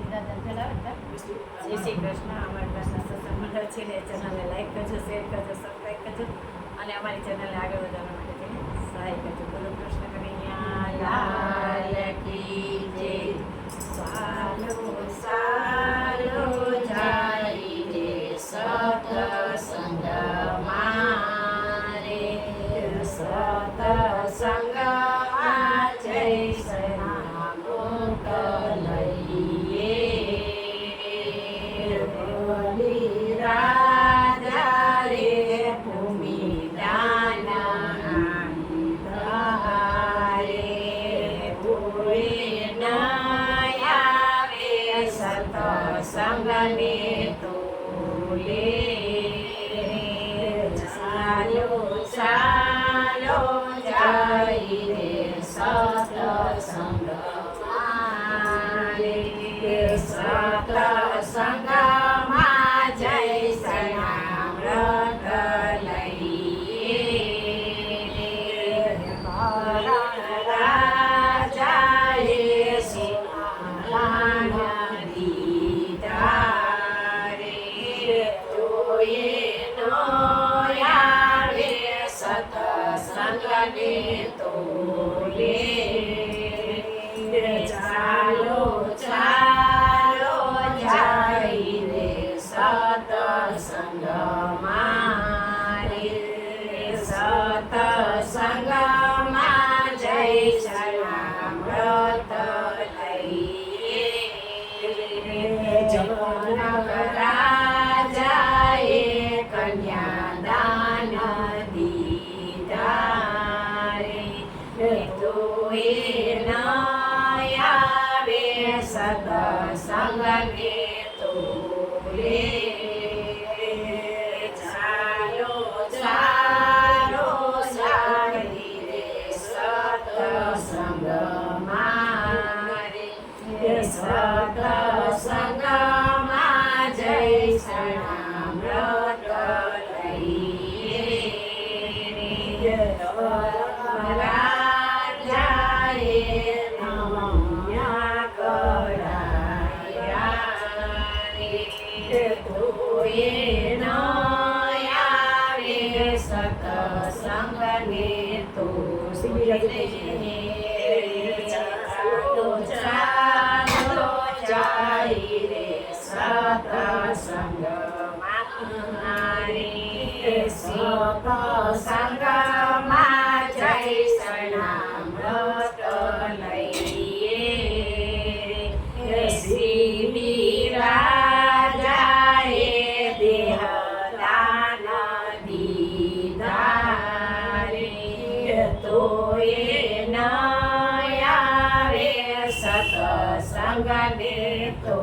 જય શ્રી કૃષ્ણ. અમારી પાસે સત્સંગ મંડળ છે ને ચેનલને લાઈક કરજો, શેર કરજો, સબસ્ક્રાઈબ કરજો અને અમારી ચેનલને આગળ વધારવા માટે તેને સહાય કરજો. બોલો કૃષ્ણ કનૈયા લાલ કી જય. સાલો સાલો જાય રે સત્સંગ મારે, સત્સંગમાં જય સના મુક્ત લઈએ. બોલી રાજા રે ભૂમિ દાન ધારે, ભૂલી ન આવે સત્સંગને તોલે. ચાલો ચાલો જાય રે સત્સંગ મારે, સત્સંગમાં જય સનામૃત લઈએ. રાજાએ સિંહાસન દીધા રે, જોયે ન આવે સત્સંગને તોલે. ચાલો ચાલો જાય રે સત્સંગ મારે, સત્સંગમાં જય સનામૃત લઈએ. જનક રાજાએ કન્યાદાન દીધા રે, તોય ન આવે સત્સંગને તોલે. ચાલો ચાલો જાય રે સત્સંગ મારે, સત્સંગમાં જય સનામૃત લઈએ. રાજાએ નમ્યા કરાયા રે, તોય ન આવે સત્સંગને તોલે. ચાલો ચાલો જાય રે સત્સંગ મારે, સત્સંગમાં જય સનામૃત લઈએ. શ્રી રાજાએ દેહદાન દીધા રે, તોય ન આવે સત્સંગને તો